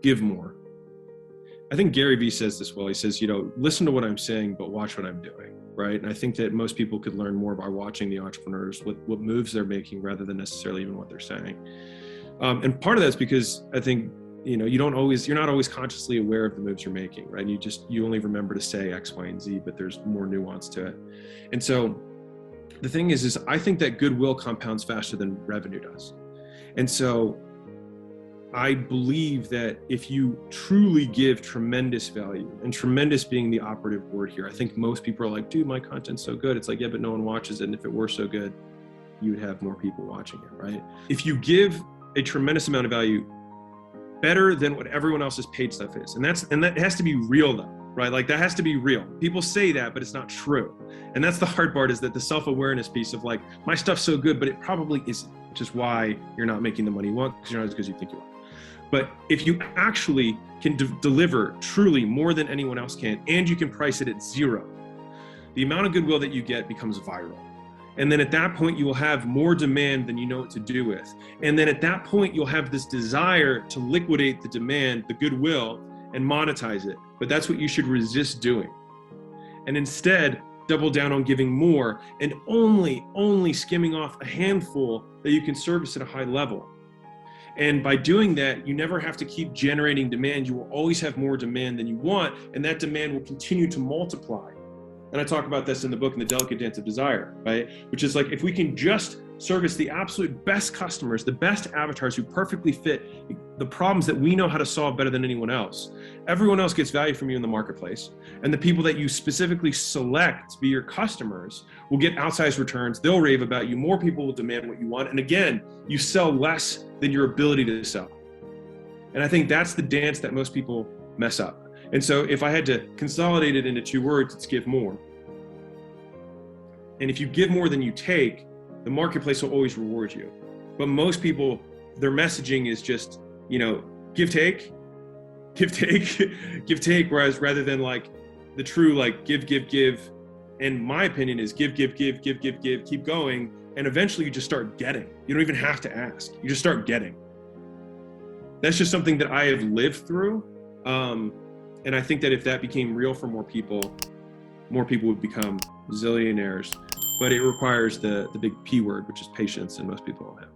give more. I think Gary Vee says this well. He says, listen to what I'm saying, but watch what I'm doing, right? And I think that most people could learn more by watching the entrepreneurs, what moves they're making rather than necessarily even what they're saying. And part of that's because I think, you're not always consciously aware of the moves you're making, right? And you only remember to say X, Y, and Z, but there's more nuance to it. And so the thing is I think that goodwill compounds faster than revenue does. And so I believe that if you truly give tremendous value, and tremendous being the operative word here, I think most people are like, dude, my content's so good. It's like, yeah, but no one watches it. And if it were so good, you'd have more people watching it, right? If you give a tremendous amount of value, better than what everyone else's paid stuff is. And that has to be real though, right? Like that has to be real. People say that, but it's not true. And that's the hard part, is that the self-awareness piece of like, my stuff's so good, but it probably isn't, which is why you're not making the money you want, because you're not as good as you think you are. But if you actually can deliver truly more than anyone else can, and you can price it at zero, the amount of goodwill that you get becomes viral. And then at that point, you will have more demand than you know what to do with. And then at that point, you'll have this desire to liquidate the demand, the goodwill, and monetize it. But that's what you should resist doing. And instead, double down on giving more and only skimming off a handful that you can service at a high level. And by doing that, you never have to keep generating demand. You will always have more demand than you want, and that demand will continue to multiply. And I talk about this in the book, In the Delicate Dance of Desire, right? Which is like, if we can just service the absolute best customers, the best avatars who perfectly fit the problems that we know how to solve better than anyone else, everyone else gets value from you in the marketplace. And the people that you specifically select to be your customers will get outsized returns. They'll rave about you. More people will demand what you want. And again, you sell less than your ability to sell. And I think that's the dance that most people mess up. And so if I had to consolidate it into 2 words, it's give more. And if you give more than you take, the marketplace will always reward you. But most people, their messaging is just, give, take, give, take, give, take. Whereas rather than like the true, like give, and my opinion is give, keep going. And eventually you just start getting. You don't even have to ask. You just start getting. That's just something that I have lived through. And I think that if that became real for more people would become zillionaires. But it requires the big P word, which is patience, and most people don't have.